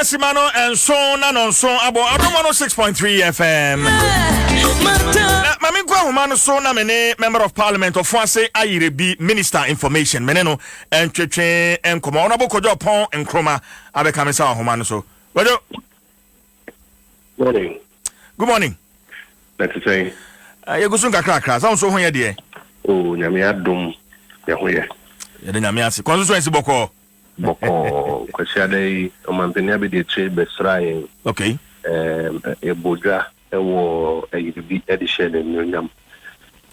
Simano and so on so abo Adom 106.3 FM. Mami kwa humano so na mene member of parliament of France ayirebi minister information meneno entwetwe enkoma onabo kojo pon enkroma abeka mesa humano so. Wedo. Morning. Good morning. That's the thing. You go sunga krakra. Sound so hoye de. Oh, nyame adom ya hoye. Ya de nyame ase. Constituency boko. Boko kwasiade omampenia be de che besrae. Okay. Ebodwa ewo ayibi edition ne nyam.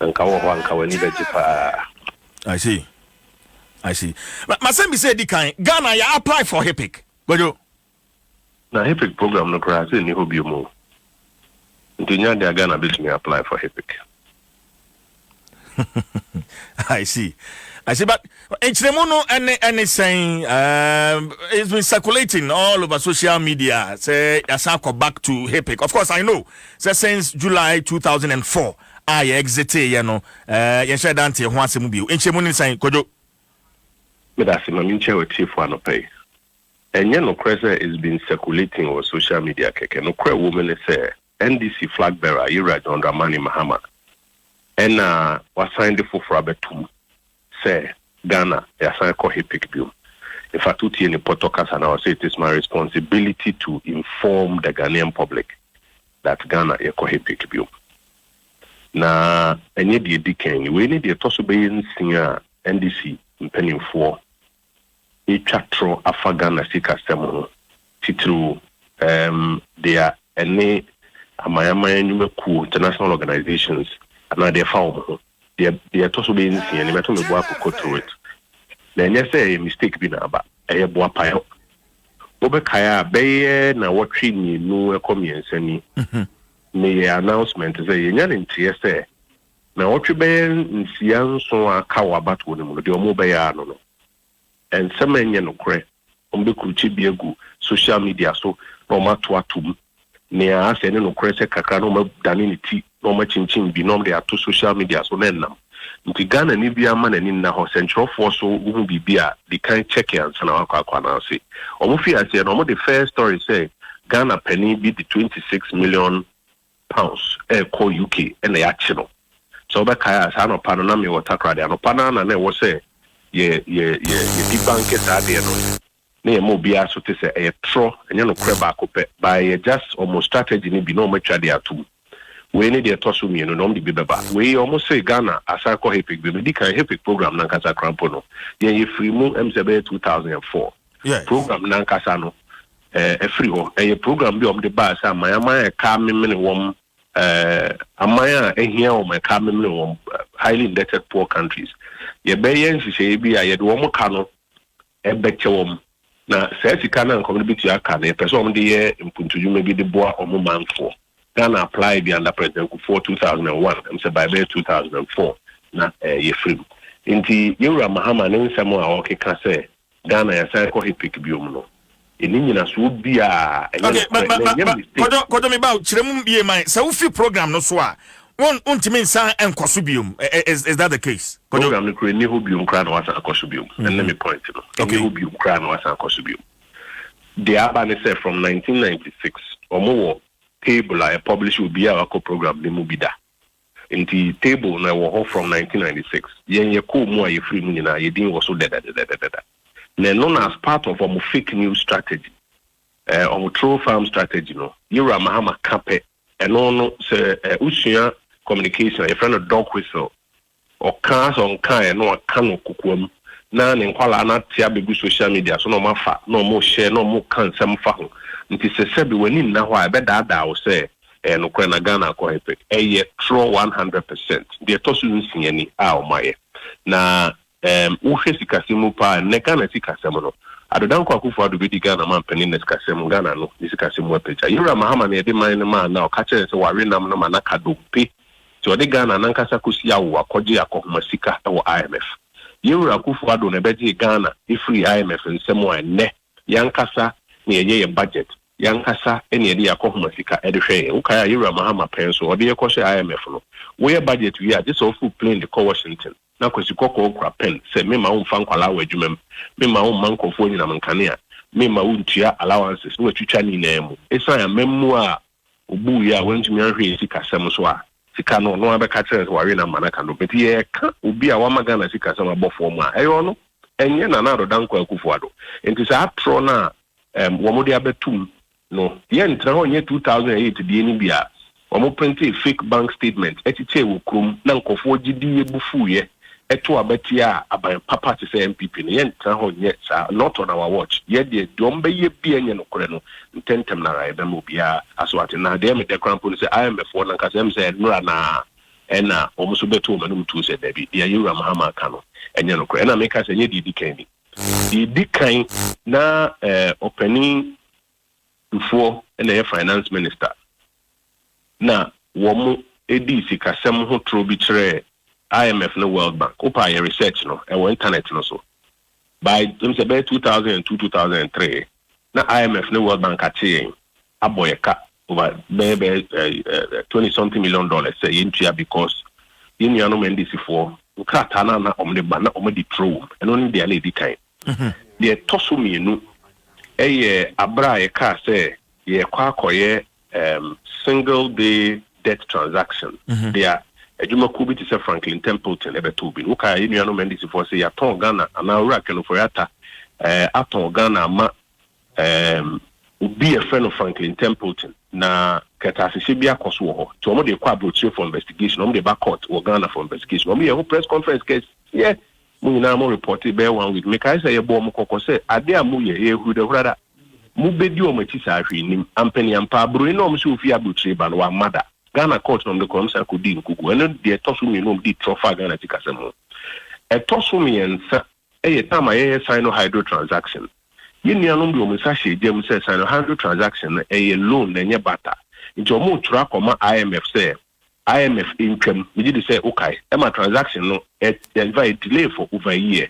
Anka wo ho anka wani beji pa. I see. Masem be say di kan Ghana ya apply for HIPIC. Bojo. Na HIPIC program no kra say ni hobi mo. Ntinya de Ghana be to apply for HIPIC. I see, but Enchremono and saying it's been circulating all over social media. Say Asako back to HIPIC. Of course, I know. So since July 2004, I exited. Yensha Dante Juanse Mubio. Enchremono saying Kojo. But that's my minche with chief one pay. And no crazy is been circulating over social media. Keke no cra woman say NDC flag bearer Ira John Dramani Mahama. And was signed the for Frabetum. Say Ghana, I signed call HIPIC bill. If I took any podcast and I will say it is my responsibility to inform the Ghanaian public that Ghana is call HIPIC bill. Na any the decay, we need the possible senior NDC penning for a chatro afa Ghana sika stem titru they are any amayama ku international organizations. And they found they are also being seen and they to go through it. Then you say a mistake be na ba a boa pile. Obekaya be na what ni no communion any me announcement say yan in TSA. Now what you be in Sian so a cow about one of the mobile no. And some men no cre Umbeku biegu social media so no matter to near us and no credit kakano danity. No much in be normally at social media so nenam. Nti Ghana ni bia man ni na ho central force so who be bia the kind check and na akwa na say. Omo fi ase no the first story say Ghana penny be the 26 million pounds call UK and the action. So ba kaya sa no pano na me water crowd no pana na wo say ye di bank that there no. Na mo bia so te say e tro enye no creba akopɛ by just almost strategy ni bi no matwa dey atum. we need the tosu mi no nom di beba we almost say Ghana asa ko HIPIC be di kan HIPIC program na nkasa krampo no ye free mu MCB 2004 program na nkasa no free ho e program bi om de ba sa amaya e ka memene wom amaya ehia o me ka memene wom highly indebted poor countries ye be yen hye bi a ye de wom ka no e beche wom na se sika na nkom bi tu aka na e person om de ye mpuntuju bi de boa om manfo Ghana applied the under President for 2001. I'm saying by 2004. Na ye free. Inti Yura Mahama Nsem a okay can say Ghana ya say ko HIPIC biom no. Eni nyina so bia okay, but kodo me ba kiremu bie man. Say we free program no so a untimi nsan enkoso biom. Is that the case? Program no kure ni ho biom kra na wasa akoso biom. And let me point no. Okay, ho biom kra na wasa akoso biom. The abane say from 1996 omo table I publish will be our program the mubida. In the table na wo from 1996. Yen ye ko mu aye free mu nyina ye din was so dead. Na known as part of our fake news strategy. Our troll farm strategy no. Yura Mahama Kape and no se usua communication a friend of dog whistle or cars on car no kano kukwam na ne nkwala na tia begu social media so no mafa no mo share no mo kan sem fa ho nti se bi wani na ho a be da wo se no kra na Ghana ko HIPIC ye true 100% de to so nsiani a o maye na wo hwe sikasemu pa ne Ghana sikasemu no adodan kwa kufu adu bi Ghana man penin ne sikasemu Ghana no ni sikasemu apeja Yura Mahama ne de man ma na o ka chere se ware nam no ma na kadope so de Ghana nan kasa kusia wo akoje akoma sika wo IMF Yura kufu adu ne beji Ghana free IMF nsemu ene yankasa ne ye budget yankasa ene ye yakoma sika edhwe ukaya Yura Mahama penso ode ye koshe IMF no we budget we are just full plane the call Washington na kwesi kokko okra pen se me ma umfa nkwala wadwumam me ma um mankofo nyina mankane a me ma untua allowances no atwitwa ni na mu esan ya memmu a obu ya wantumi ahwe sika sem so a sika no no abeka kire so ware na manaka no beti ye ka obi a wamaga na sika sem abofo mu a eyo no enye na na rodan kwa kufuado enti sa atro na womode abetum no ye ntra ho nye 2008 die ni bia womo print fake bank statement etiche wo krom na nkofo gidi ye bufu ye eto abetia aban papa to say MPP no ye ntra ho nye sa not on our watch ye de dom be ye bia nye no kore no ntentem na rai dem obia aswate na de me de crampo say IMF won nka say say nura na ena omo so beto manum tu say da bi ya Yura Mahama ka no enye no kore na me ka say nye di kan ni di kan na opening before na finance minister na womo edi sikasem ho tro bi kire IMF no World Bank opa your research no e internet no so by 2002 2003 na IMF no World Bank atie aboyeka over maybe $20 something million say intia because in your no ndc for ukata na omde ba na omde tro and only the lady kind the toso mienu eye abra ye ka say ye kwa koye single day debt transaction they are ejuma kubi to say Franklin Templeton ebe to bi uka yi nuano mendisi for say ya ton Ghana ana ura keno for yata aton Ghana ma ubi a friend of Franklin Templeton na keta asisi bia koso wo ho to omo de kwa broche for investigation omo de back court wo Ghana for investigation omo ye ho press conference case yeah mu na mo report be 1 week make I say ye bo mo kokko say ade amu ye hu de hurada mu bedi o machi sa ahwe nim ampani ampa bro no omo se ofi abroche ba no wa mada Ghana court on the commission could din kuku and the tosumi no di trofa Ghana tikasemo e tosumi ensa e tama ye sino hydro transaction yini anum bi o misa she jem say sino hydro transaction e loan na nye bata nti o mo tura koma IMF say IMF income we did say okay e ma transaction no e delay for over a year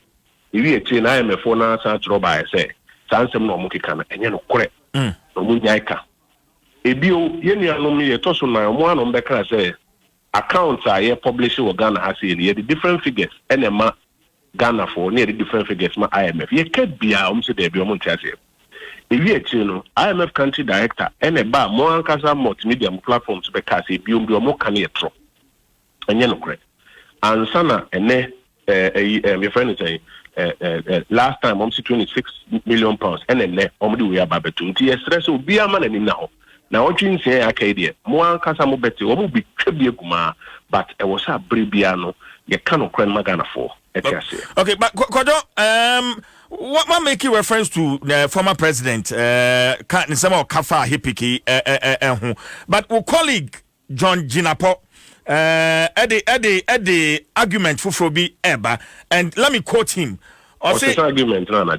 e wi e tin IMF na sa tro ba say sansem no mo kika na enye no kore no mo nyaika ebio yeni anom ye to so na mo anom be kra say accounts are ye publish wo Ghana has ye the different figures enema Ghana for near the different figures ma IMF ye ke bia say dey bi ntiase ewi echi no IMF country director ene ba mo ankasa multimedia platforms be ka say bi mo kan ye tro enye no kre ansana ene me friend say last time say 26 million pounds ene we ababetu nti ye stress obi ama na nim na ho Now what you say Acadia, more Casamo Betty, or will be Trebia, but I was a Bribiano, you cannot cry Magana for. Okay, but Kodo, what make you reference to the former president, Nsem Kafa Hipiki, but our colleague John Jinapo, at the argument for Frobi Eba, and let me quote him. Or say argument, Nana,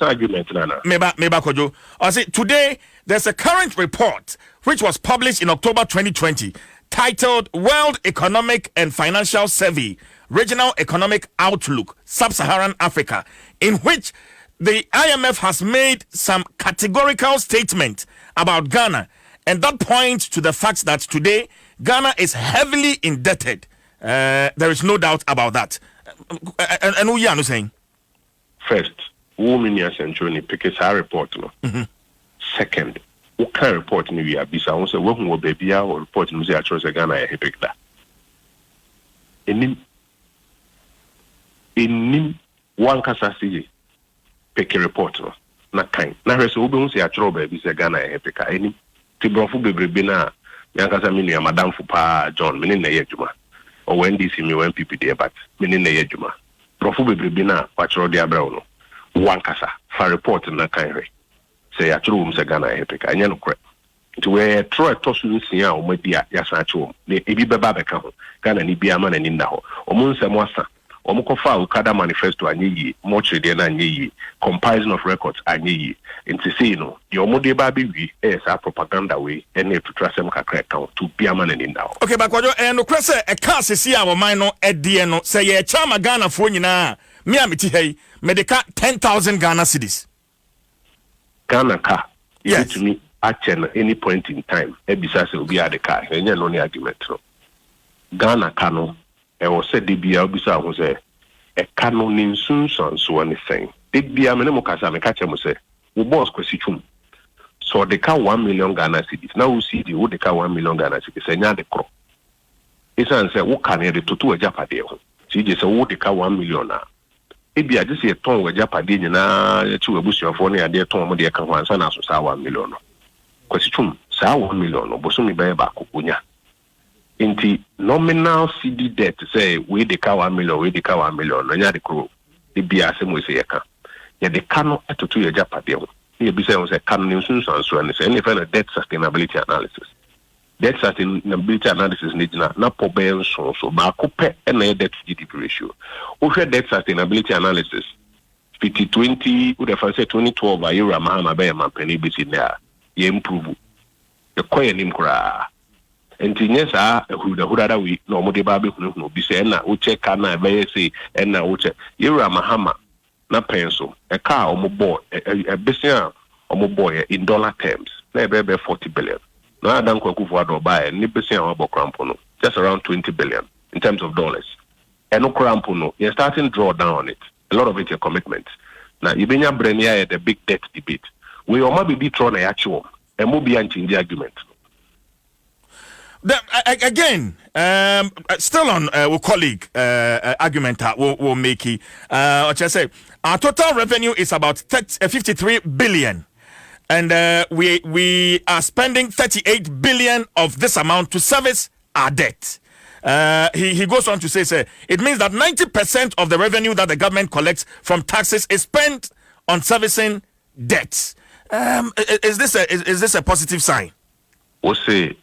argument, Nana. Meba Kojo. I say today there's a current report which was published in October 2020 titled World Economic and Financial Survey, Regional Economic Outlook, Sub-Saharan Africa, in which the IMF has made some categorical statement about Ghana, and that points to the fact that today Ghana is heavily indebted. There is no doubt about that. And who are saying? First, woman yes and Johnny Pickets our report. Second, what kind of report we are bisa on say working with baby or report no say actually say Ghana a pick that. In one kasa see pick a report no na kind. Na reso obi say actually baby say Ghana a pick any ti brofo bebrebe na yankasa me nua madam fu pa John me na ye adwuma. Or when this me when people there, but meaning the yejuma. Profu bebrebe na wachro de abra no. One kasa for report na kan re. Say atro um se Ghana epic. Anya no kre. To where tro tosu nsia o media ya san atro. Ne ebi beba beka ho. Ghana ni bia ma na ni na ho. Omo nsem asa. Omo kofa ukada manifesto anyi moche de na anyi comparison of records anyi nti say no the omo de ba be wi sa propaganda we and to trasem kakra account to bia ma na ni na ho. Okay, but Kojo no kre say e ka sesi a wo man no edie no say ye chama Ghana fo nyina me ameti hey medika 10,000 Ghana cedis. Ghana ka yes to me at any point in time e bisa say obi ade ka enye no ni argument no. Ghana ka no e wo se de bia obisa ho say e ka no ni nsunsun so woni sen de bia me ne mo kasa me ka che mo say wo boss kwesi twum so de ka 1 million Ghana cedis na wo see wo de ka 1 million Ghana cedis enya de kro isan say wo ka ne de toto ajapade ho si je say wo de ka 1 million na e bia je say ton ajapade nyina ya chi abusuafo ne ade ton mo de ka ho ansa na so sa 1 million no kwesi twum sa 1 million no bo so mi ba ba kokonya. Inti nominal CD debt say we the car 1 million, we the car 1 million, no nya de kro. The bia se mo se yeka. Ya de kano atoto ya japade ho. Ye bi say on say kan ni sunsun so and say any kind of debt sustainability analysis. Debt sustainability analysis need na pobe so ba ko pe na debt to GDP ratio. O hwe debt sustainability analysis 2020 would have said 2012 a year Mahama be man peni bi sin there. Ye improve. E koye nim kra. Enti nyesa hurada we no mo de ba be hunu bi se na wo check na be say na wo check yewura Mahama na penso e car omo e besia omo boy in dollar terms na be 40 billion no adan kwakufu ado buy ni besia obo crampo no just around 20 billion in terms of dollars and no crampo no you starting draw down on it a lot of it your commitments now ibenya brenia the big debt debate we o ma be throw na actual e mo be anti the argument. Again, still on our colleague argument we'll make it. Say our total revenue is about 53 billion, and we are spending 38 billion of this amount to service our debt. He goes on to say it means that 90% of the revenue that the government collects from taxes is spent on servicing debts. Is this a positive sign? We'll say.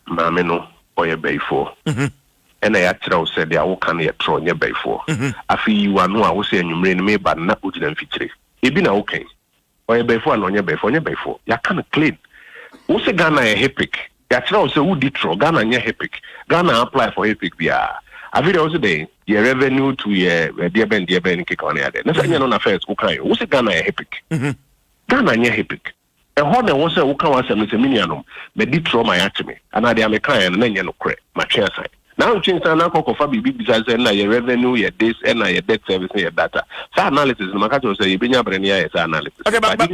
Mameno or your bay for. And I actually said, the Awokan ya tron your bay for. I feel you are no, I was saying you ran me, but not put them feature. It be okay. Or your bay for and on your bay for your bay for. You can't clean. Who's a Ghana a hepic? That's also who did throw Ghana and your hepic. Ghana apply for hepic. I feel also day your revenue to your dear Ben kick on the other. That's on affairs. Okay, who's a Ghana a hepic? Ghana and your hepic. A honor was a woka was a minianum, but did throw my atome, and I am a client and then you know, my chair side. Now, change an uncle for Fabi besides your revenue, your this, and your debt service, your data. So, analysis, Makato say, you've been is analysis. Okay, but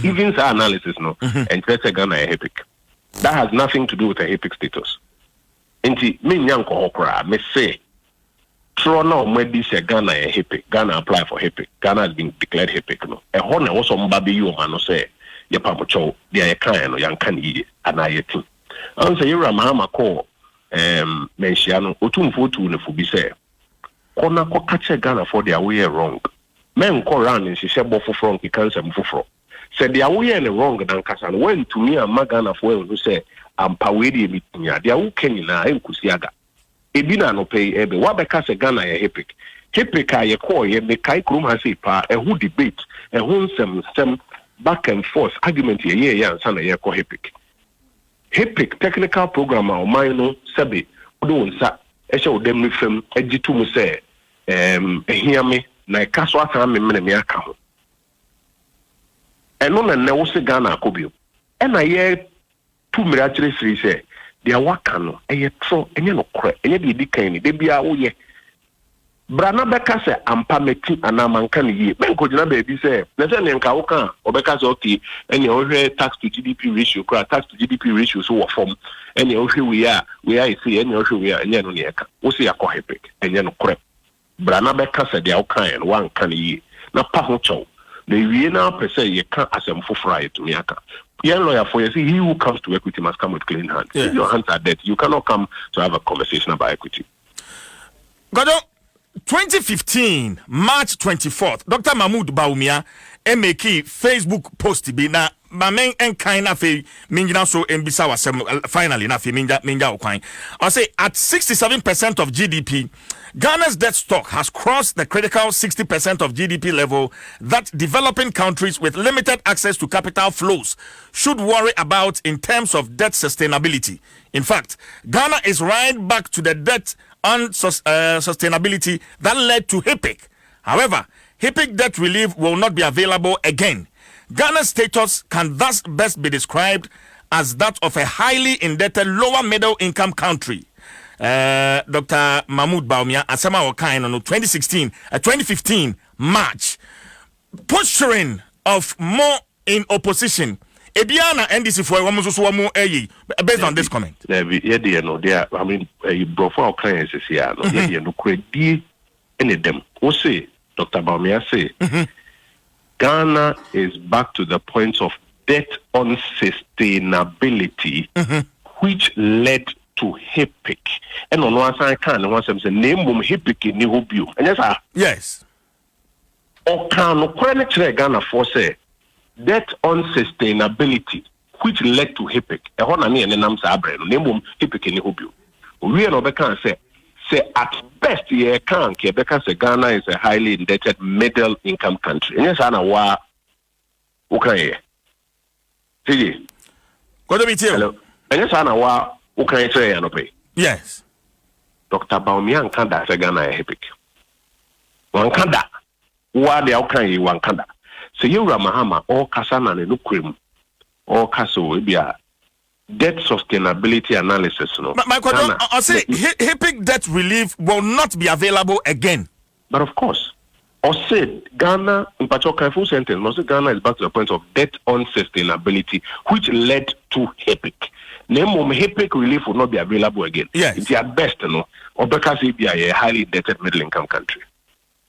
even analysis, no, and press a Ghana a hepic. That has nothing to do with a hepic status. Inti, me yanko hokra, me say, Trono maybe say Ghana a hepic. Ghana apply for hepic. Ghana has been declared hepic. No, a honor also mbabi you man say ye pamocho dia ye kan no yan kan yi ana ye tin an say yura mahama ko menhia no otumfo tu ne fu bi say kona ko kache Ghana for their way wrong men ko ran in hye bofofro nke kansem foforo said their way ne wrong dan kasa no when to me am Ghana for who say ampa we dey mitinya dia wo kenyina enkusiaga ebi na no pay ebe wa be kase Ghana ye Hipik a ye call ye me kai krum ha say pa who debate who nsem back and forth argument ye ansa na ye call Hipik technical program o man no sebe odo nsa ehye odem ni fam agitu mu say ehia me na kaso aka me aka ho eno na wo se Ghana akobio na ye tu mira kire siri say dia waka no eye tro enye no kore enye de di kan ni de bia wo ye brana beka se ampa meti anamanka ni yi benko jina baby say na se nka wo kan obeka se okay enye o hwe tax to GDP ratio tax to GDP ratio so wo form enye o hwe we are see enye o hwe we are enye no ne eka wo se yakọ Hipik enye no kore brana beka se dia wo kan no wan kan yi na pa ho chow na wie na pese ye kan asem foforo aye to me aka young lawyer for you see he who comes to equity must come with clean hands. Yes. If your hands are dirty, you cannot come to have a conversation about equity. Godo 2015 March 24th Dr. Mahmoud Bawumia make Facebook post bi na mamen enkan na fe minjina so embisa wasem finally na fe minja okwan. I say at 67% of GDP Ghana's debt stock has crossed the critical 60% of GDP level that developing countries with limited access to capital flows should worry about in terms of debt sustainability. In fact, Ghana is right back to the debt unsustainability that led to Hipik. However, Hipik debt relief will not be available again. Ghana's status can thus best be described as that of a highly indebted lower middle income country. Dr. Mahmoud Bawumia asema wakaino no 2015 March posturing of more in opposition ebiana NDC for womu so womu based on this comment. Yeah, they no there I mean brofo clients is here no yeah no credit any them who say Dr. Bawumia say Ghana is back to the point of debt unsustainability which led to Hipik. And on one side, can one say name Hipik in Nihobio. And yes. Or can credit Ghana for say debt unsustainability, which led to Hipik. A honani and Nam Sabre, name Hipik in Nihobio. We are can say at best ye can because Ghana is a highly indebted middle income country. And yes, Anna wa okay. See, go to be hello. And yes, Anna wa okay, say no pay. Yes. Dr. Bawumia Nkanda say Ghana Hipik. Wankanda. Wa de okay wankanda. So you Mahama all kasana ne nukrem. All kaso bia debt sustainability analysis no. My question I say Hipik debt relief will not be available again. But of course. Or said Ghana in particular full sentence, no say Ghana is back to the point of debt unsustainability, which led to Hipik. Name Hipik relief will not be available again. Yes. It's at best, no, or because he be a highly indebted middle income country.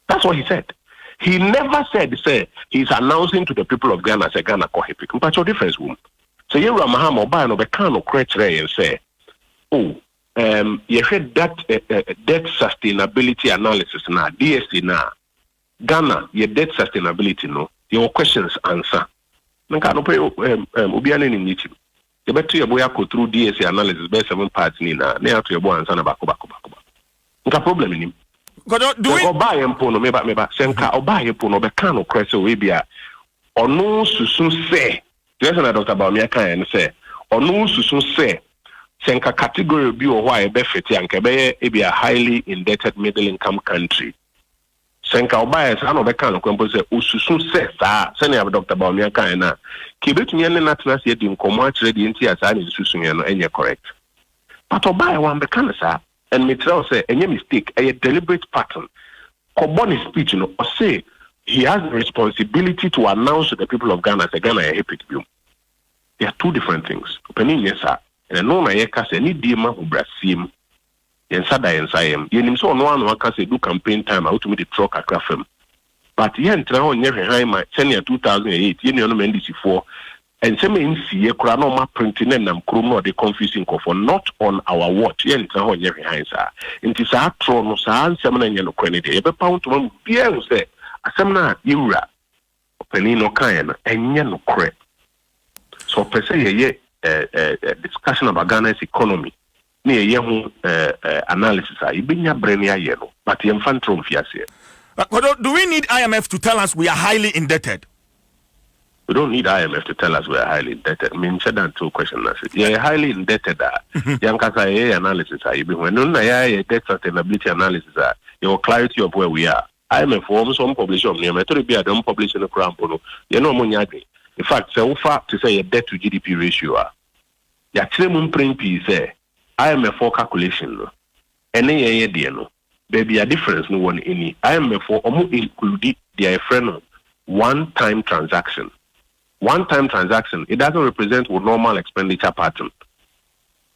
That's what he said. He never said, say, he's announcing to the people of Ghana, say Ghana call Hipik. But your difference, woman. So you Mahama Oba no be can criteria and say, oh, you heard that debt sustainability analysis now, DSC now. Ghana, your debt sustainability, no, your questions answer. Nka no pay obiane ni nichi. You better your boy go through DSC analysis by 7 parts ni na to your boy answer na bako. Nka problem ni. Do we buy empo no meba senka oba empo no be kan no kwese we bia ono susun se. Just na Dr. Bawumia kan say ono susun se senka category bi o why be fiti anka be e be a highly indebted middle income country. Senka oba say no be kan no kwempo say osusun se sa se na Dr. Bawumia kan na ke betumi ne national say di nkomo a kire di nti asa na susun ye no enye correct. But oba wan be kan sa and me tell say any mistake a deliberate pattern. Koboni speech no or say he has the responsibility to announce to the people of Ghana say Ghana a Hipik view. They are two different things. Opening yes sir. And no na yeka say ni di ma hu brasim. Yensada yensayem. Yenim so no one waka say do campaign time how to me the truck akra fam. But yen tra on nye high my senior 2008 yen no mendisi for and some in see a crano printing and chrono the confusing for not on our watch. Yen on your behind, sir. It is our throne, sir, some and no credit. Every pound to one beer say, a semina, Ura, Penino Kayan, and yen no credit. So, per se, discussion about Ghana's economy. Near young analysis, I been your brain yellow, but the infant room fiasia. Do we need IMF to tell us we are highly indebted? We don't need IMF to tell us we are highly indebted. I mean, said that two questions. You're highly indebted. Young Kasa analysis. When you debt sustainability analysis, your clarity of where we are. IMF forms some publication. You may be a don't publish in the crown. You know, in fact, so far to say a debt to GDP ratio. Your minimum print piece, IMF for calculation. Any idea, no. There be a difference, no one any. IMF for almost include their friend one-time transaction. One-time transaction, it doesn't represent a normal expenditure pattern.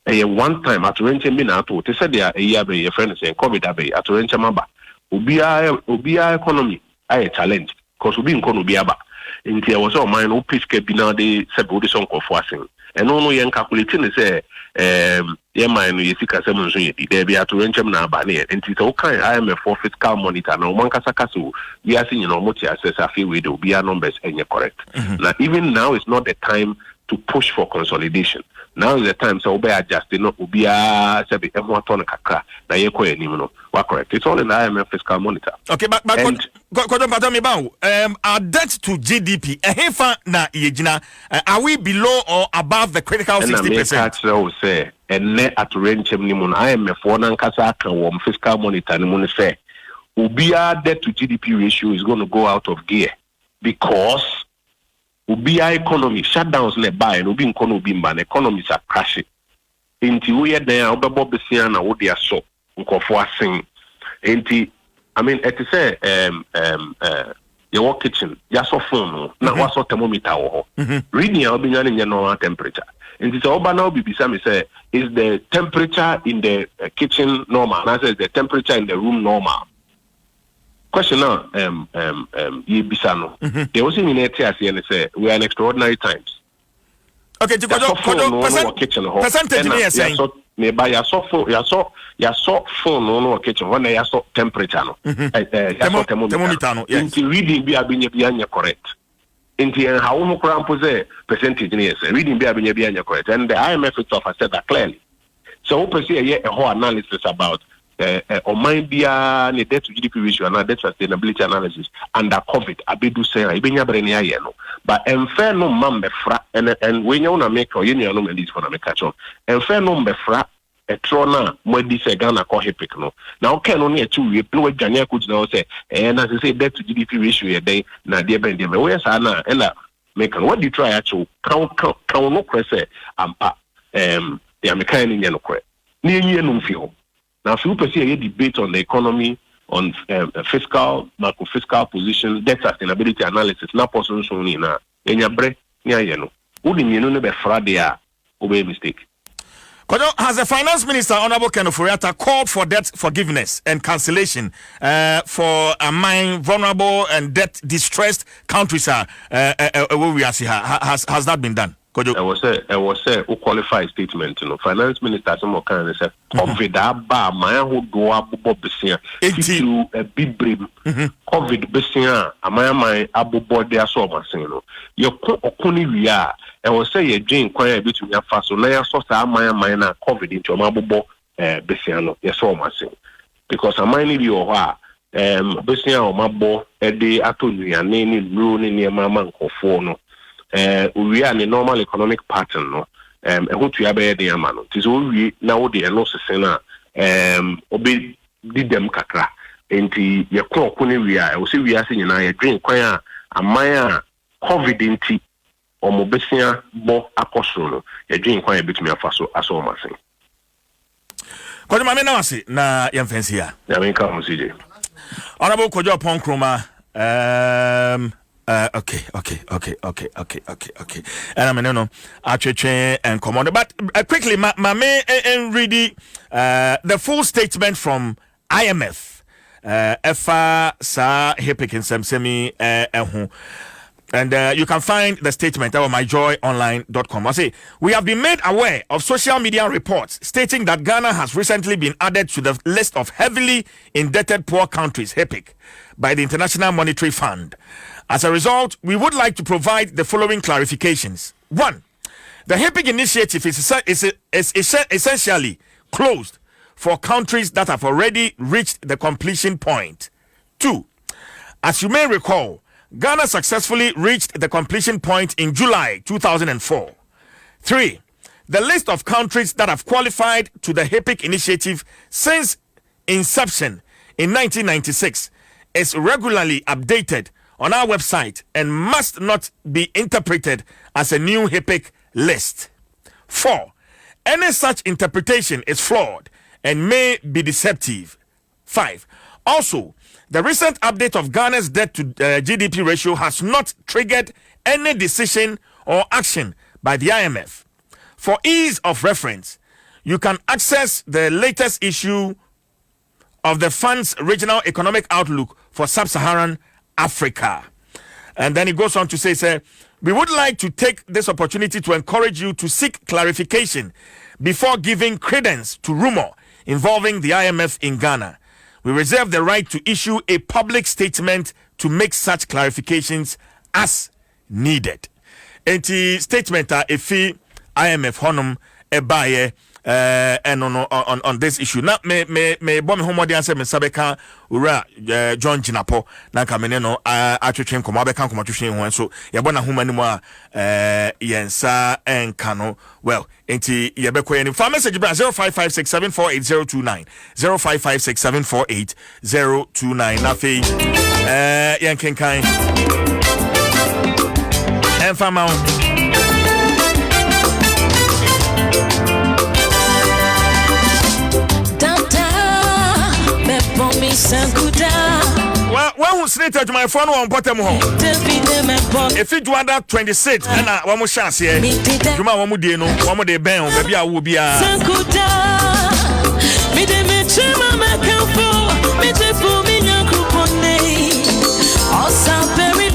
A one-time, at renting me now to say they are a year by your friends and COVID bay at renting mamba. Ubia economy, I challenge, because we being Konubiaba. In there was all mine, who pitch cabina, they said, what is on forcing. And only young calculating say, mine, you see, Casamun, there be at renting now, Bani, and it's okay. I am a for fiscal monitor. Now, one Casakasu, we are seeing multi assess a few with Ubia numbers, and you're correct. Now, even now is not the time to push for consolidation. Now is the time so be adjusting no ubia sabi emoton kakra na yeko enim no wa correct. It's all in the IMF fiscal monitor. Okay, but our debt to GDP na yejina, are we below or above the critical 60%? So say and ne at range ni mun IMF one nkasa aka wo fiscal monitor ni mun say ubia debt to GDP ratio is going to go out of gear because Ubia economy shutdowns ne buy no be nkono bi mba economies are crashing. Inti we there obebo besia na wo dia so nkofo asen. Inti I mean it say your kitchen ya so phone no na wa so thermometer wo ho. Reading ya obinya ne normal temperature. Inti so oba na obi bisa me say is the temperature in the kitchen normal? And I say the temperature in the room normal. Question now, Bisano. They also in and say we are in extraordinary times. Okay, percentage me saying nearby your soft phone no kitchen when they saw temperature no. Thermometer no. Yes. Into reading be abinya correct. Into how no cramp percentage yes. Reading be abinya correct. And the IMF itself has said that clearly. So we see a whole analysis about or mind be a debt to GDP ratio and debt sustainability analysis under COVID. Abedu say ibenya brenia yeno. But fair no man befra and when you wanna make or you know no this for na make catch on. Fair no befra a trona mwedi se Ghana ko hepik no. Now can only a two we blow Jania could now say and as I say debt to GDP ratio a day na dear ben dear where's Anna ella make what do you try actual count no crese the American in no cre. Near you no feel. Now, if you pursue a debate on the economy, on fiscal, macro-fiscal positions, debt sustainability analysis, not possible so na enya bre nya yeno. Udi mienu ne be fradia obey mistake. Has the finance minister, Honorable Ken Ofori-Atta, called for debt forgiveness and cancellation for vulnerable and debt-distressed countries? Has that been done? I was say who qualified statement, finance minister some kind of say COVID aba my who do abubo besia into a big brim COVID besia my abubo dia so masin no you okuni wia I was say ye dream kwan between ya fa so na ya so sa my na COVID into my abubo besia no ye so masin because amani bi o ho a besia o mabo e de atonu ne nru ne mama nkofo no we are in a normal economic pattern no who to be the amano tis we now the no sesena obi did them kakra enti ye ko kuni we are we are seeing na ye drink kwan a amaya COVID enti o mo besia bo akosoro no ye drink kwan e betumi afa so aso masen ko ma me na wase na ye mfansi ya me ka mo sije honorable Kojo Ponkroma okay. And I mean, no, actually, and come on. But quickly, my and read the full statement from IMF. Efa sa Hepik Nsem semi And you can find the statement at myjoyonline.com. I say, we have been made aware of social media reports stating that Ghana has recently been added to the list of heavily indebted poor countries, HIPC, by the International Monetary Fund. As a result, we would like to provide the following clarifications. 1. The HIPC initiative is essentially closed for countries that have already reached the completion point. 2. As you may recall, Ghana successfully reached the completion point in July 2004. 3. The list of countries that have qualified to the HIPC initiative since inception in 1996 is regularly updated on our website and must not be interpreted as a new HIPC list. 4. Any such interpretation is flawed and may be deceptive. 5. Also, the recent update of Ghana's debt to GDP ratio has not triggered any decision or action by the IMF. For ease of reference, you can access the latest issue of the fund's regional economic outlook for sub-Saharan Africa. And then it goes on to say, we would like to take this opportunity to encourage you to seek clarification before giving credence to rumor involving the IMF in Ghana. We reserve the right to issue a public statement to make such clarifications as needed. Enti statement efi IMF honum ebaye and on this issue. Na me bomb homodi answer me sabeka ura John Jinapo na kamene no atwetwe nkomo abeka nkomo twetwe ho so ye bona homa ni mu a yensa enka no well enti ye be koye ni fa message bra 0556748029 0556748029 na fe yen kenkan enfa ma well, who's later to my phone on bottom home? If it was that 26, and I want more chance here. You might want to know one more day, Ben, maybe I will be a.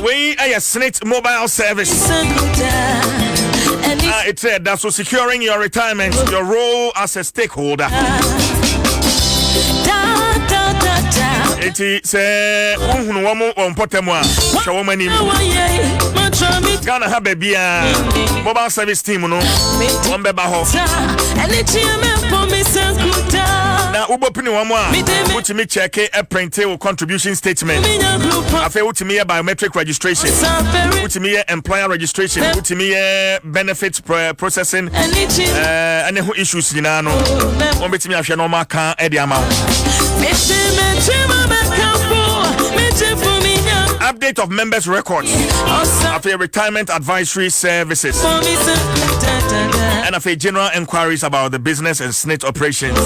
We are a Snake mobile service. It said that's for securing your retirement, your role as a stakeholder. Eti se unhunu wamo ompotemo a hwe mani Ghana ha bebia mobile service team no won beba ho na ubopini wamo a utimi check e print your contribution statement afa utimi ye biometric registration utimi ye employer registration utimi ye benefits processing and who issues nyina no won betimi ahwe no maka e de ama update of members' records after retirement advisory services and after general inquiries about the business and SNIT operations.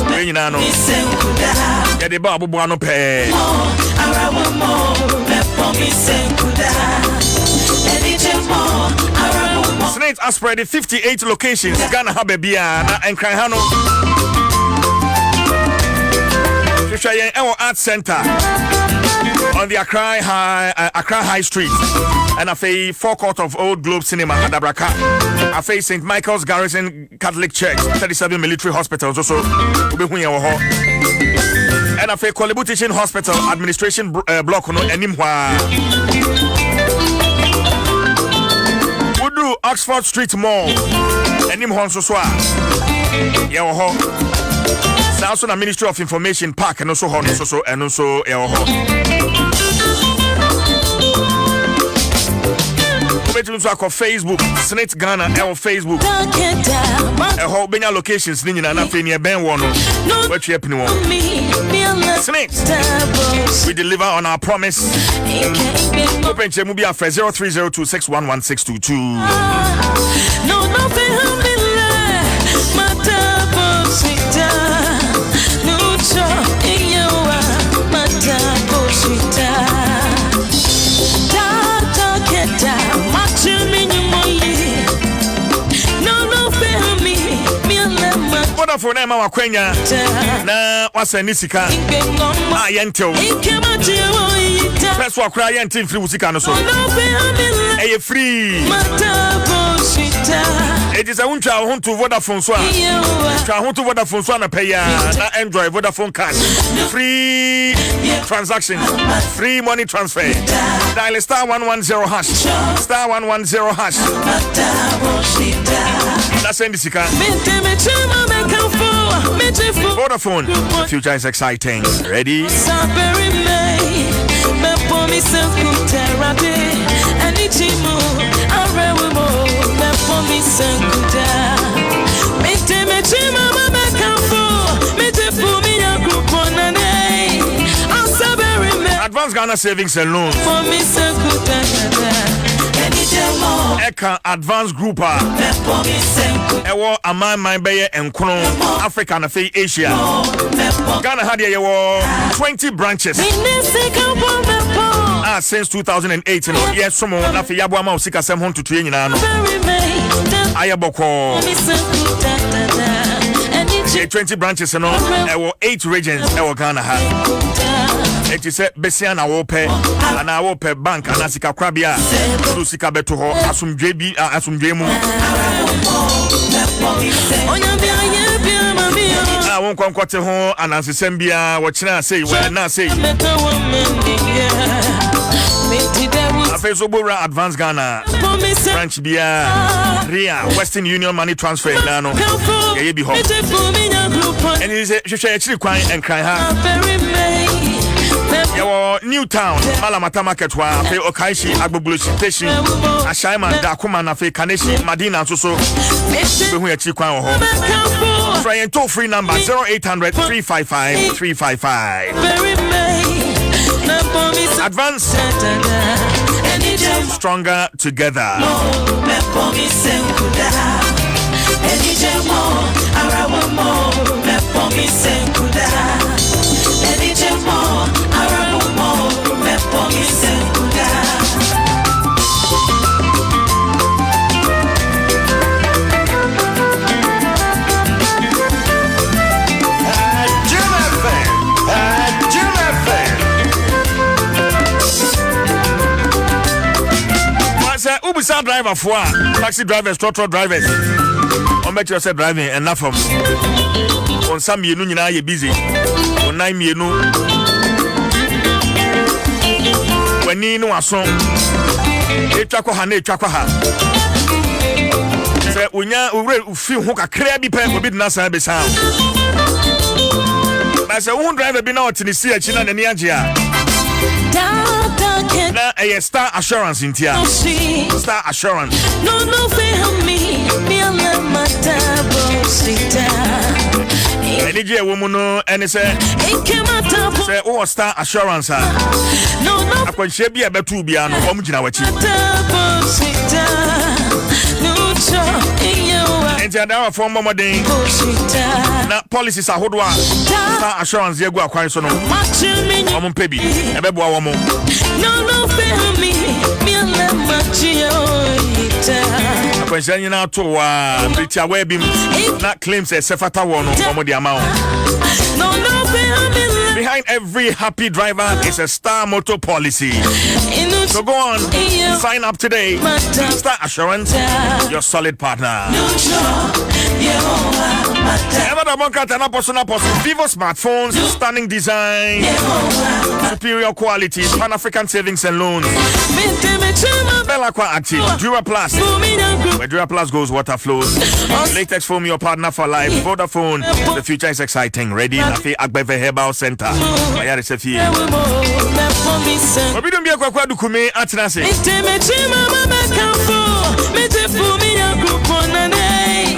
SNIT has spread 58 locations. Ghana Habebia and Krahano. Art Center on the Accra High Street and a forecourt of Old Globe Cinema at Abraka. A St. Michael's Garrison Catholic Church, 37 military hospitals also. And a Kolebu Teaching Hospital administration block no Enimwa. Udu Oxford Street Mall. Enimhon Soswa. Yaho. Also, the Ministry of Information Park and also and also Facebook, Snake Ghana, Facebook. A whole many locations, Nina, nothing near Ben one. What you happening on? Snake. We deliver on our promise. Open Chemubia for 0302611622. No, nothing. For them, our Quenya na wasa nisika yento. Press wa cry yentin free musika no so. Eye free. It is a uncha home to Vodafone so. Home to Vodafone so na pay na Android Vodafone card. Free transaction. Free money transfer. Dial star 110 hash. Star 110 hash. That's in the sika. Vodafone. The future is exciting. Ready? Advanced Ghana Savings and Loans. Eka Advanced Grouper. Ewo Aman Maibeye and Kuno Africa and Asia. Ghana had 20 branches. Since 2008, yes, some na fi yabo ama usika sem hon tutu nyina no. Ayaboko. 20 branches no. Ewo 8 regions ewo Ghana ha. Eti se besia na wo pe ana wo pe bank ana sika kwabia so sika beto ho asumdwe bi asumdwe mu won kwankwate ho anansesem bia wo kina sei we na sei Afezobora Advanced Ghana branch bia Ria Western Union money transfer na no ye bi ho and is hwehwe akiri kwan enkran ha Yawo Newtown, Malamata Market wa fe Okaishi Agbogbuloshi Station, Ashaima Dakuma na fe Kaneshi Madina so be hu yachi kwan ho. Try and toll free number 0800 355 355. Advance stronger together. Ubusa driver for taxi drivers, truck drivers. On make yourself driving enough of on some you nyina ye busy. On 9 mienu. When ni no aso. Etwakwa ha na etwakwa ha. Se unya ure ufi ho kakra bi pe obi na san be san. Na se un driver bi na otinisi achi na nani agea. Na a Star Assurance in tia. Star Assurance. No me any day woman no any say oh Star Assurance no akwanhye bia betu bia no omgina wachi enti adawa for momodin na policies ahodwa Star Assurance ye go akwan so no omon pebi ebeboa wo mo no me akwanhye nyina to wa britia wa bim na claims e sefata wo no omodi ama behind every happy driver is a Star Motor policy. So go on, sign up today. Star Assurance, your solid partner. Vivo smartphones, stunning design, superior quality, Pan-African savings and loans. Belaqua Active, Dura Plus, where Dura Plus goes, water flows. Latex foam, your partner for life. Vodafone, the future is exciting. Ready? Nafi Agbeve Herbal Center. Mayare Sefi. Obi dumbia kwa dukume atinase.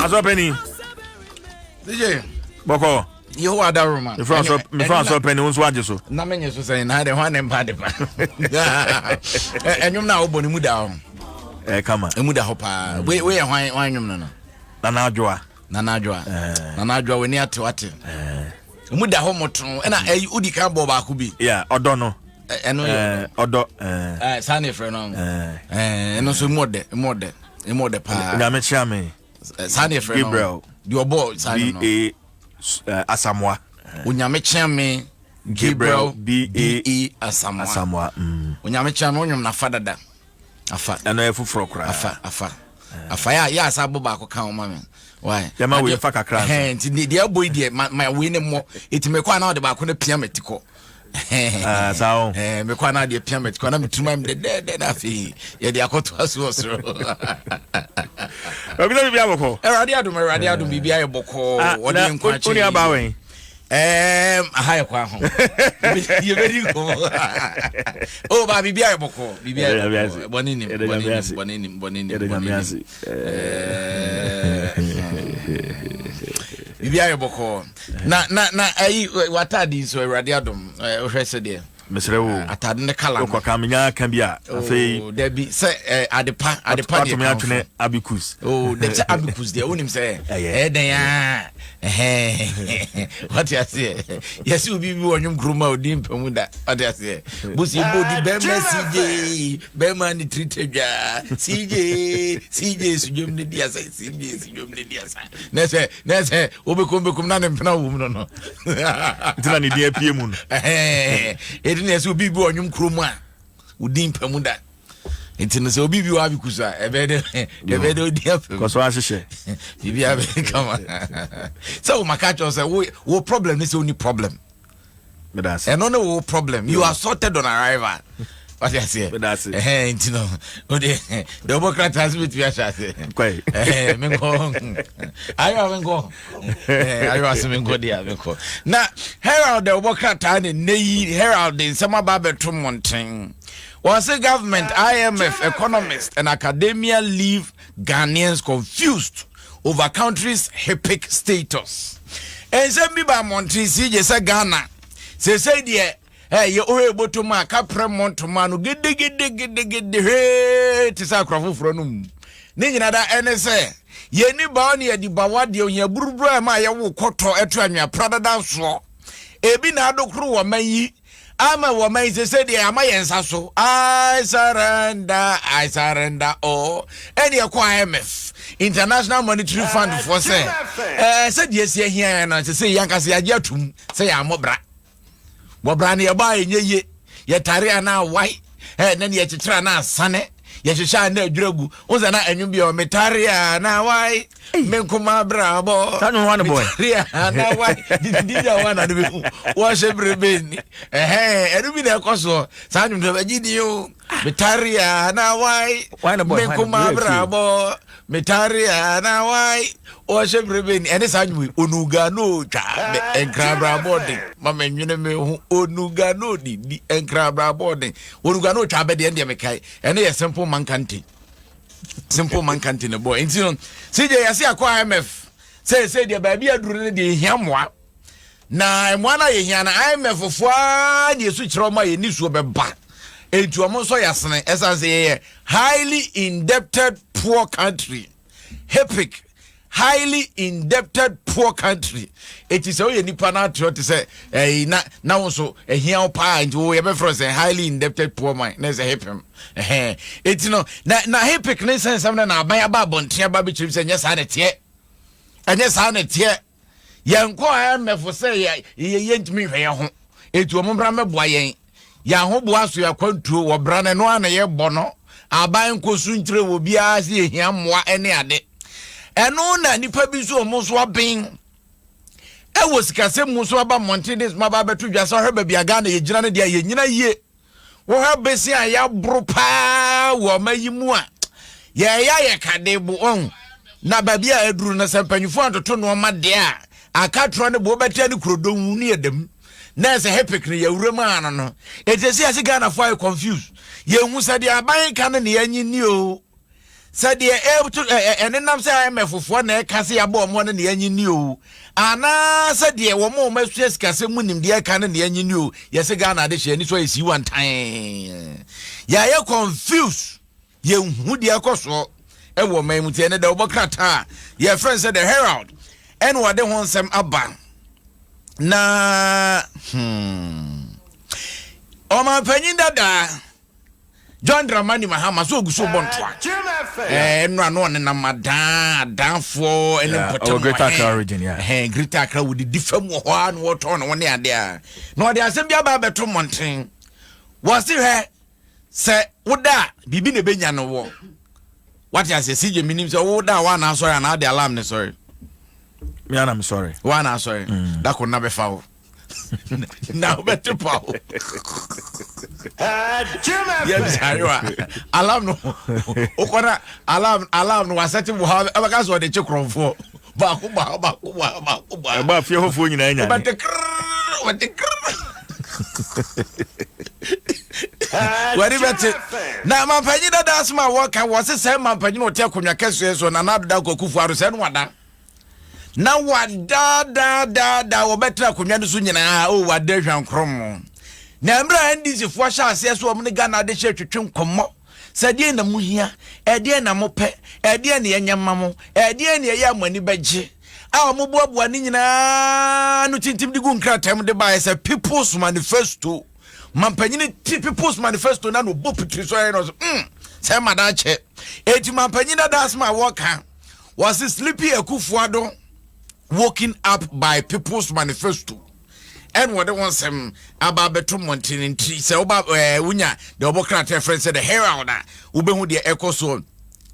Aso penny. DJ. Boko. You are the Roman. Me France penny unso aje so. Na menye so say na de hwan empa de pa. Enyum na oboni mu da. Kama. Emu da ho pa. We hwan nyum no. Nana adwoa. Nana adwoa we ni ate. Emu da ho moton na udi kan bo ba ko bi. Yeah, odo no. Eno odo sane frɛ no. Eno so mode pa. Na me chia me. Sane frɛ no. Gabriel. The obo sane no. Asamoah. Unyame chia me Gabriel B.A. Asamoah. Unyame chia me onyum na fadada. afa and I for cry. Afa ya asabo ba ko kan ma me why ya we fa kakra nti the boy there my we ne mo it me kwa na de ba ko na pia metiko sao me kwa na de pia metiko na metuma me de na fi ye de akoto aso so obi na bibia boko radio adum bibia ye boko wodi nkwa chi oni abawen ahaya kwa ho you very go oh ba bibia ye boko bibia bonini bibia ye boko na ayi watadi so radio adum ohwese de mesrewo atade ne kala ko kamnya kan bia afei debi se adepa de me atune abikus de abikus de onim se den ya what you say yes you be wonum groma odin pamu da what you say busi body be message be man treated ja CJ sujum ne dia sai CJ sujum ne dia sai nese obekom na ne mpena wo mu no ntina ne dia pie mu no edine so bibi onyum kroma udin pamu da intino so bibi wa bikusa ebede odi afem ko so ahihye bibi abe kama so makacho say wo problem is only problem that's and no problem you are sorted on arrival what you say that's it intino odi democrat has been to say kwai mengo ayo asemengo dia mengo na herald the democrat and nei herald in some babetum mountain was the government, IMF, economists, and academia leave Ghanaians confused over country's HIPIC status. And some people are Monty, say Ghana. Say, dear, hey, you're able to mark a premontomano, get the hey, to sacrifice from Ninada NSA. Yenny Barney at the Bawadio, your Burubra, my Koto, Etrania, Prada Danso. Ebinado crew, a may. Ama woman said, "Yeah, my answer so I surrender all any IMF International Monetary Fund for say said yes here and say yankasi ajatum say amobra wobra ne ba enye ye tare na wai na ye chitra na sane ye hwehwa na adwuragu unza na anwum bi o metare na wai menkuma brabo tanu one boy na wai dida wana de be wo shebrebe enu bi na ekoso sa anwum de bagidi yo metare na wai menkuma brabo metare na wai o shebrebe ene sa anwum onuga no twa enkrabra boarding mama nwene me onuga no di enkrabra boarding onuga no twa be de mekai ene ye simple man can't ne boy intino CJ yase akwa IMF say the baby aduru ne de hiamoa na emwana ye hia na IMF fo a de su kire ma ye nisu beba entu omo so yasene essence ye highly indebted poor country HIPIC highly indebted poor country it is so ye nipa na to say na won ehia pa nti wo ye be for say highly indebted poor man na say hipim it no na HIPIC ne sense am na aban aba bontia ba be chiri say nya sa na tie yanko IMF say ye ntimi hwe ye ho etu omo bra meboa yen ya ho boa so ya kwantuo wo bra ne no ana ye bɔ no aban kosu ntire wo bia se ehia moa ene ade eno na nipa bi so omo so aben e wo sikase mu so aba mountains ma ba betu dwa so hweba bia ga na ye gina ne dia ye nyina yie wo ha besi a ya bro pa wo mayimu a ye kadebo on na ba bia eduru na sempanyufo antoto no ma de a akatro ne bo betia ne kurodon ne yedam na se HIPIC ne yawurem an no etesi ase Ghana for confused ye hu sade aban kan ne yanyi ni o sade enenam se IMF fo na kase aba omo ne yanyi ni o ana sade wo mo masues kase munim de kan ne yanyi ni o ye se Ghana de hye ni so esi one time ye confused ye hu de akoso e wo man tie ne da obokrata ye friend said the Herald en wade ho nsem aba na Oma panyin dada John Dramani Mahama so guso bontwa enra no ne na madan danfo ene potom Greater Accra region Greater Accra with the different ho an water no ne ade a no ade asem bia ba beto monten was he se woda bibi ne benya no wo what you say CJ minim say woda one na sorry na the alarm ne sorry me and I'm sorry one na sorry that could not be foul now better power yes alarm no okona alarm no wasati wo ha abaka so de chekronfo ba fie hofo nyina nya but wari bete na mampanyi da asma waka wose se mampanyi no te akonwa keso so na nadoda kokufu aro se no wada na wada da wo betra akonwa no so nyina o wada hwankrom na mbra ndisi fo sha ase so omne Ghana de hwe twetwe nkommo sadie na muhia edie na mope edie na yanyamamo edie na yamani bagye a omoboabua ni nyina no tintim de gu nkratam de ba ese People's Manifesto mampanyine People's Manifesto na no bopitri so no say madache eti mampanyine dasma woka was Sleepy Ekufuado woken up by People's Manifesto and what they want some about betum mountain tree say oba wunya the obokrata friend said the herald ubehu de ekoso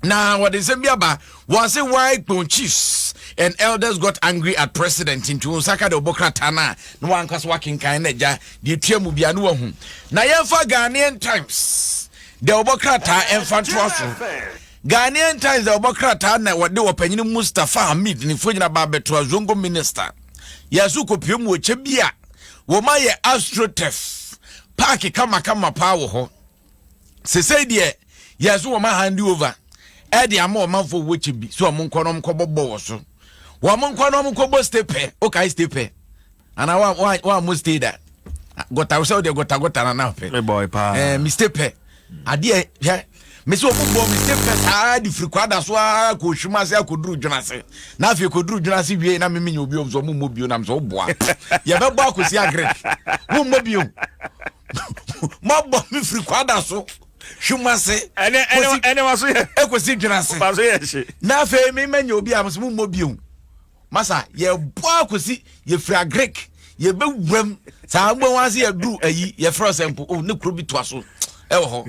now what is Biaba was a white bone chiefs and elders got angry at president into Osaka the obokrata na no one cause working kind eja the tiemu bia no hu na yemfa Ghanaian Times the obokrata enfantoaso Ghanaian Times the obokrata na what they opanyin Mustafa Hamid ni fojina ba beto zongo minister yasu kopiem wo chebia wo maye astrotef park kama pa wo ho se say de yasu wo ma hand over e de ama wo manfo wo chebi so mo nkonom kobobo wo so wo mo nkonom kobo stepe o kai stepe ana wa mo stay that gota we say de gota na pe me boy pa mi stepe ade me so obo mi stepe sa di frikwada so ko hwuma se akoduru dwonase na afi akoduru dwonase wie na me nya obi omso mo bio na mso boa ye be bo akosi agre mo bio mo bo mi frikwada so hwuma se ene waso ye ekosi dwonase waso ye hye na afi me nya obi amso mo bio masa ye bo akosi ye fri agre ye be wram sa agbo wanse ye duru ayi ye fro sempo o ne kuro bi to aso e wo ho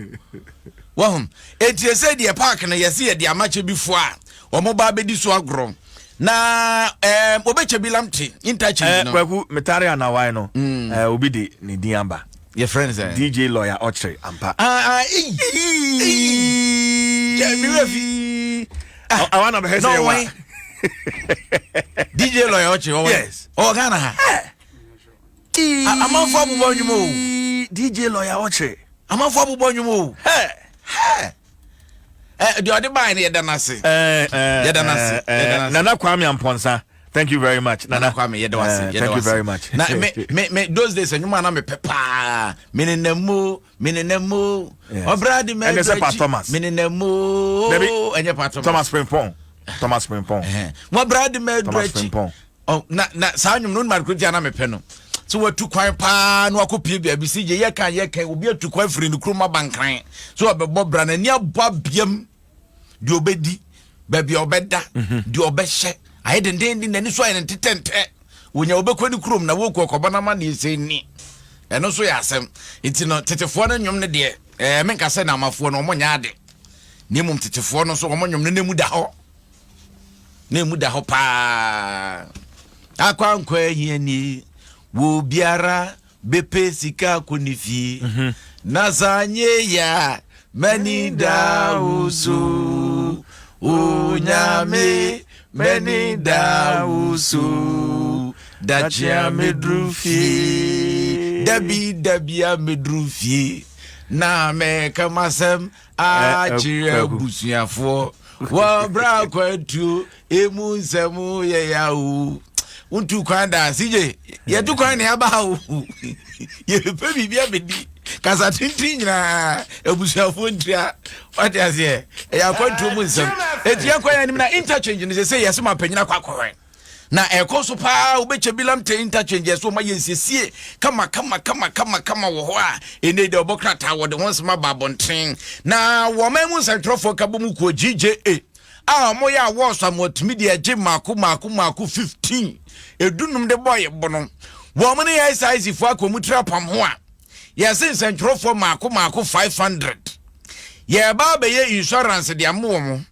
wahum enti ese de park na yesi de amache bifo a omo ba bedi so agro na obeche bilamti interchange no kwaku metari anawai no obi de ne diamba your friends DJ lawyer Ochre ampa mi refi I want to say no DJ lawyer Ochre yes Ghana ha amafo abubo nyumo DJ lawyer Ochre amafo abubo nyumo the other buy near Danasi. Nana Kwame Amponsa. Thank you very much. Nana Kwame, thank you very much. Now, me those days, and you man, I'm a pepper. Minenemu. Oh, Brady, man, and there's a part Thomas. Minenemu. And your part Thomas Primpon. What Brady, man, Thomas Primpon. Oh, not Sanum, no, my good Jana Peno. So we too quite pa no akopie bia bi sije ye kan obi atu kwa firi no kroma bankran so obebo bra na nia boabiam di obedi ba bia obeda di obehye aye denden na ni so aye ntetente wonya obekwa ni krom na woku okoba ma na ese ni eno so ya asem enti no tetefo no nwom ne de menka se na amafo no omonya ade ni mum tetefo no so omonyom ne nemu da ho pa akwa nkwa hiani wo biara bepe sika kunifi nazanye ya mani dausu unyame mani dausu dachia medrufi dabia medrufi na me kamasem a chire busuafo wa bra kwatu emu nsemu ye yawo untu kwanda CJ ye tu kwan ne aba ho ye pe bibia bedi kasa tintin nyina ebusuafo ntia what is here ya kwantu mu nsem etia kwan ni na interchange ne say yes ma panyina kwakwe na ekoso pa ubeche bilam te interchange so ma yensesie kama wo ho a ene de obokrata wo de wons ma babonten na wo mamu centrofo kabomu ko GJA a mo ya wo so amotimi de age mako 15 edunum de boy bono wo mo ne ya size fo akomutra pam ho a yes nsentro for mako 500 ye ba be ye insurance de amomo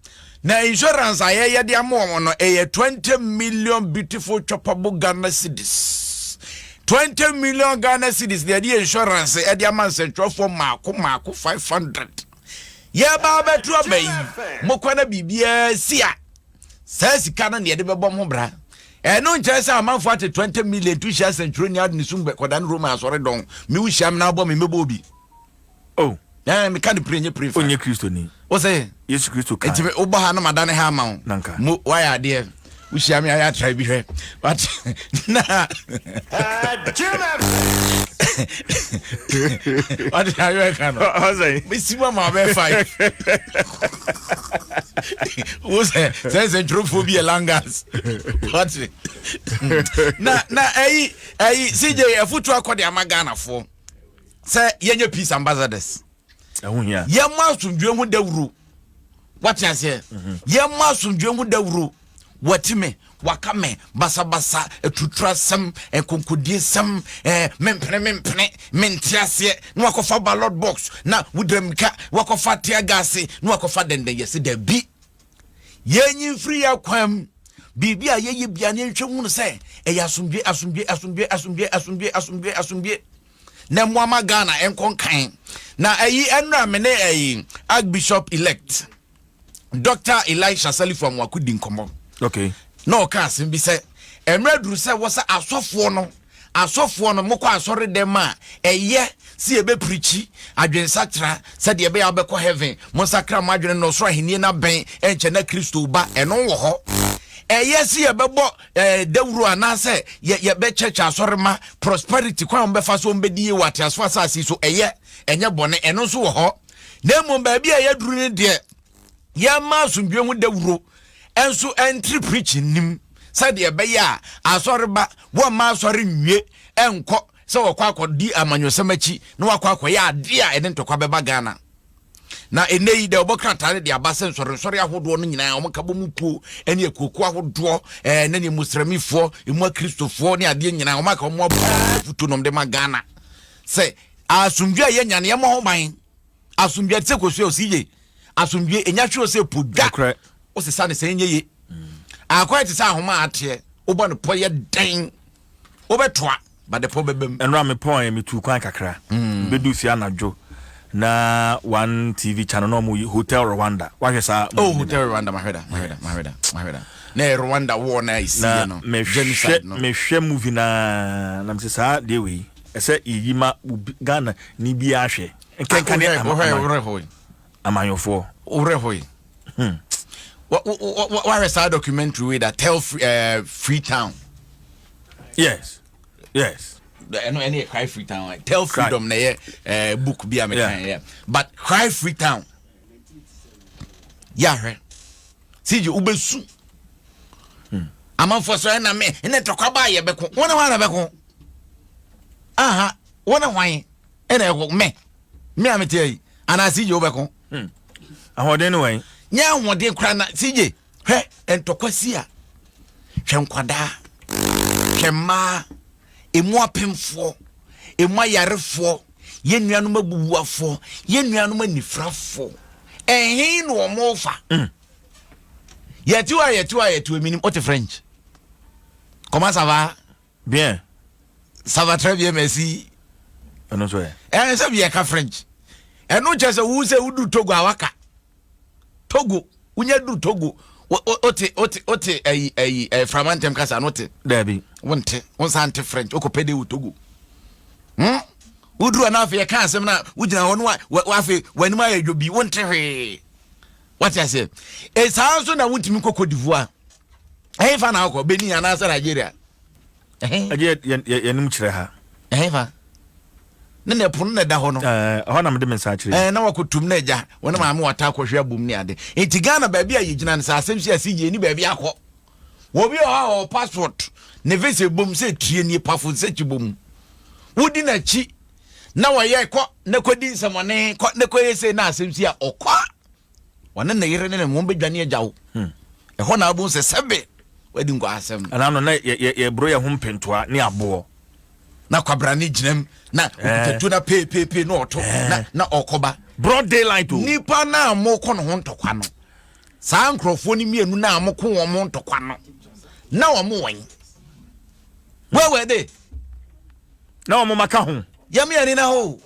na insurance aye de amomo no 20 million beautiful choppable Ghana cedis 20 million Ghana cedis de insurance e de man nsentro for mako 500 ye ba be tro bayi mokwana bibia sia sa sika na de be bom ho bra no nkyɛ sɛ amanfo ate 20 million to share century ni adni sum kodan Roma asɔre don me wu hyam na abɔ me mebo bi oh me kan prenye prefa onye Kristo ni o say Yesu Kristo kan enti wo ba ha na madane ha ma wo mo why ade wu hyam ya try bi hwɛ but na what are you kan o say me sima ma be fight o say centrophobia langas what na CJ afutu akode amagana fo say yenye peace ambassadors ehun yemma sundwe hu dawuro what you say yemma sundwe hu dawuro watime wakame basabasa etutrasem enkonkodie mempene mentiase no akofa ballot box na wudremka wakofa tiagase no akofa dende yesi da bi yenyi free akwam bibi a yeyi bia ne ntwe hu no se asumdwe na muama Ghana enkonkan na enra me ne Archbishop elect Dr. Elisha Sali from Wakudi nkomo. Okay. No kasim bi se emreduru se wo se asofo no mokọ asore dem a eye si ebe preachi adwensakra se de ebe ya bekọ heaven mo sakra mo adwene no so ahenie na ben enche na Kristo ba eno wo ho eye si ebe bo dawuru ana se ye be church asore ma prosperity kwa mbe fa so mbe die wate aso asasi so eye enye bone eno so wo ho na mo ba bia ye duru ne de ya ma sundwe hu dawuru enso entry preaching nim said ye be ya asoreba wo ma asore nwie enko se wo kwa akodi amanyosemachi na wakwa akoya ade a ene ntokwa beba Ghana na enei de obokrata de abase nsore ahodo no nyina omkabo mupuo ene ekoku ahodo na ne muslimifo emu kristofo ne ade nyina omaka omo futu nom de ma Ghana se asumdwe ye nyane ye mo ho ban asumdwe se kosu osiye asumdwe enya hwe se podwa o se sane se enye ye akwa ti sa ahoma ate obo no poye den obetoa but the problem enra me point me tu kwan kakra bedu fi anadwo na one TV channel no mu Hotel Rwanda wahwesa Hotel Rwanda mahweda na Rwanda war na isi no genocide no me hwe movie na msesa de we ese yima Ghana ni bi ahwe enkenka ne amanyofo orehoi what is that documentary with that tell Freetown? Yes. No any cry Freetown like tell freedom na book be American but cry Freetown yeah see you ubesu amanfo so na me ene tokwaba ye beko wona wana beko aha wona hwan ene me amete ana see you beko ahoden way nya ahode kra na CJ hwe entokwasi a hwenkwada hwema emu apemfo emu ayarefo ye nuanom abubuafo ye nuanom anifrafo ehin no omofa yetu eminim ote French comment ça va bien ça va très bien merci non so ça bien ka French eno chese wu se udu Togo awaka Togo unya du Togo ote framantem kasa note Debbie wonte wonsante French okopede u Togo udru na afi ka asem na ugina hono afi wani ma yadwobi wonte hwe what I say it's also na wuntimi Cote d'Ivoire fa na akọ beni ana sa Nigeria aje yanim kire ha fa ne pono na da ho no ho na mede mensa kire na wakotum na eja wona ma wata akọhwe abum ni ade enti Ghana ba bia yegina ne sa asem si asije ni ba bia akọ wo bi o passport ne visa bom se trie ni pafo se chibom wudi na chi na waye kọ na kodi nsamone kọ na koyese na asem si a okọ wana na yire ne mo bedwane ajawo ho na abun se sebe wadi ngo asem ana no na ye bro ye ho mpentoa ne abo na kwabrane gyinam na okutatu na pe no oto na okoba broad daylight o nipa na amoko no ho ntokwa no saa nkrofo ni mienu na amoko wo mo ntokwa no na wo mo wan wewe de na wo maka ho yami ani na ho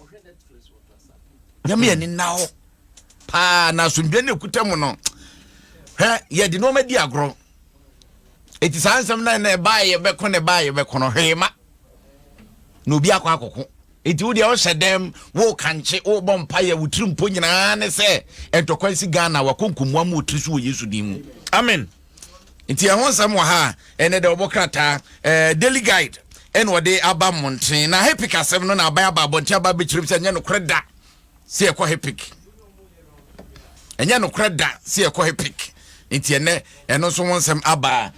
yami ani na ho pa na sundwe ne kutam no ye di no ma di agro eti saa nsem na ba ye beko ne ba ye beko no hema no obi akwa akoko eti wo de o hyedem wo kanche wo bompa ye wutrimpo nyina ne se entokwansi Ghana wakonkomwa mu otrisu wo Yesu din mu amen enti e ho nsem wa ha ene de obokrata daily guide ene wode aba monten na happy kasem no na aba bonten aba be chirim se nya no kreda se e ko happy enya no kreda se e ko happy enti eno so wonsem aba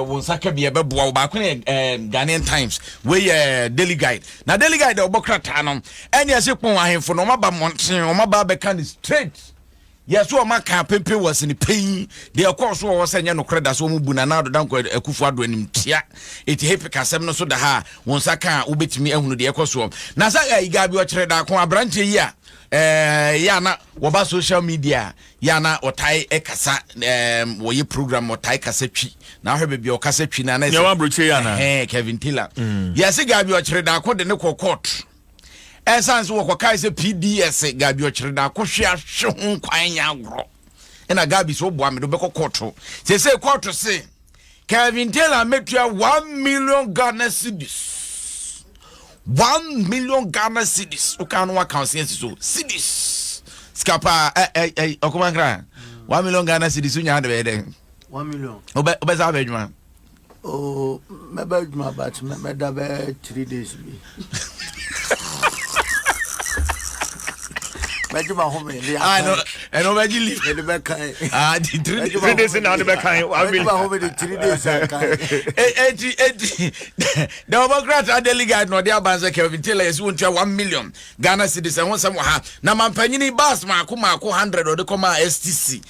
wonsaka bia beboa wo ba ko Ghanaian Times we daily guide na daily guide obokrata no ene ase pon ahemfo no maba monten o maba be kan straight yes o maka pempe was ni pain de course wo senya no kreda so mu buna na do danko akufu ado anim tia eti happy kasem no so da ha wonsaka obetimi ahunu de ekoso na sa igabi o kire da ko abranche yi a ya na wo ba social media ya na otai ekasa wo yi program otai kasa twi na hwe be o kasa twi na na ya wa broche ya na Kevin Taylor yes gabi o kire da ko de ne ko court essence wo ko kai se PDS gabi o kire da ko hwe ahwe ho kwan nya agro ena gabi so bo amedo be ko court se court se Kevin Taylor metua 1 million Ghana cedis 1 million Ghana cedis ukano wa conscience so cedis skapa okumankra 1 million Ghana cedis unya de 1 million obeza bedwuma oh me bedwuma but me da be 3 days bi bedwuma home le no eno be live me be kan 3 days na de be kan 1 million home de 3 days kan the obokrata delegate no de abanza Kevin Taylor yes won 1 million Ghana cedis and won some ha na mampanyini bas mako 100 o de koma STC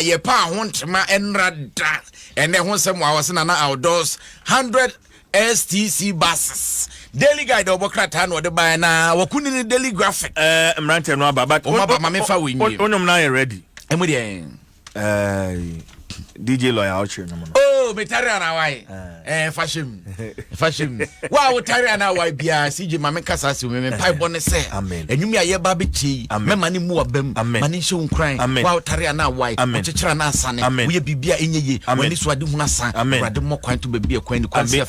ye pa ho ntema enrada ene ho sem wa wase na outdoors 100 STC buses daily guide obokrata no de buy na wakuni ni daily graphic mrante no aba but mama fa we nyi onum na ready emu de DJ lawyer out here no Metari na wai fashion wa wo tari na wai bia CJ mame kasa si me pai bone se enwumi aye ba be chi me mani mu abam mani hye unkran wa wo tari na wai chechira na asane wo ye bibia enyeye wani so ade huna san urade mo kwan to bibia kwan ni kwan se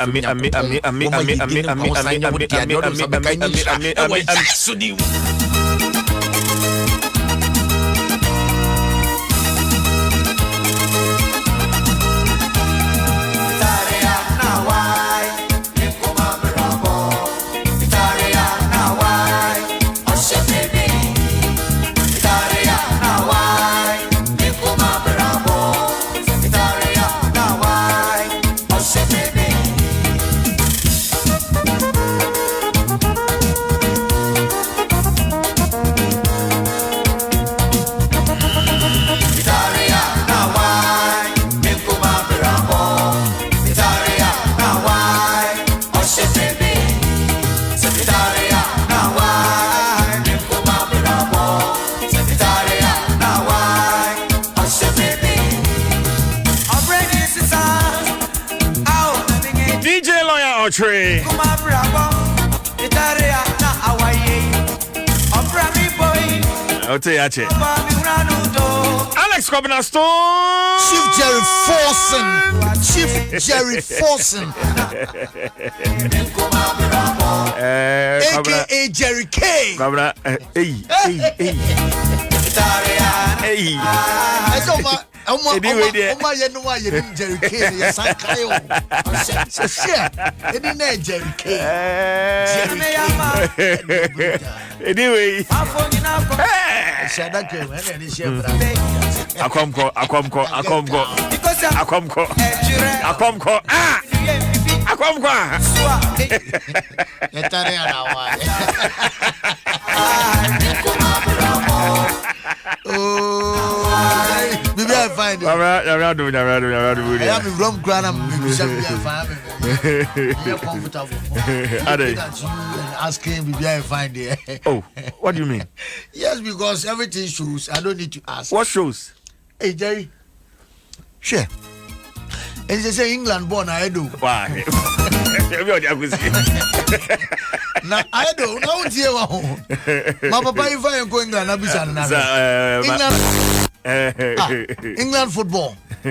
Tree. Alex Kobinaston. Chief Jerry Forson. AKA Jerry K. Jerry K. Anyway. Maybe I find it. I'm You're comfortable. Are they? That you and asking if I find there. Oh, what do you mean? Yes, because everything shows. I don't need to ask. What shows? Hey, Jerry. Sure. And they say England born, I do. Why? Now, I don't know. My papa, if I am going to England. England football. I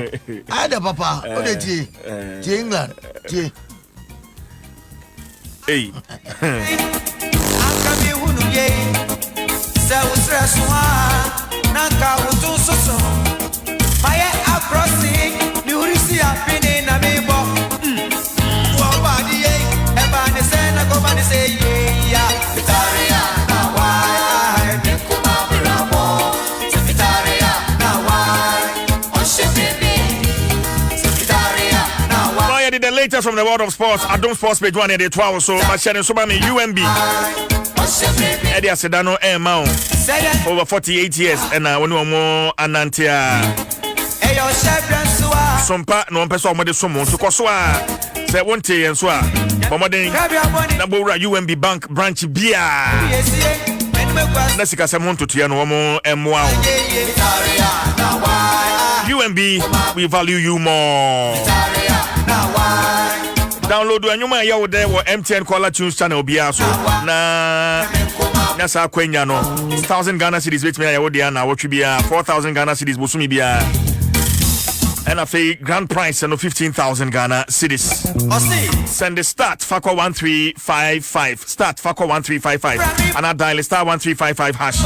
had a papa. What did he? England. Hey. The latest from the world of sports, Adom Sports page 1 the 12 so but sharing so many UMB Eddie Sedano Mount over 48 years and when no more anantia sompa no person mo de somo so koso a say wonte en so a bomoden na bowra UMB bank branch bia na sika se monto to ya no mo emwa UMB we value you more. Download anyuma ya wo there wo MTN Caller Tunes channel bia so na sa kwenya no 1000 Ghana cedis with me ya wo dia na wo twi bia 4000 Ghana cedis bosumi bia and a grand prize and 15,000 Ghana cedis. Send the start Fakwa 1355 start Fakwa 1355 and I dial star 1355 hash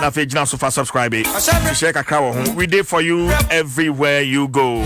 na fe jina so far subscribe share kakra wo ho we dey for you everywhere you go.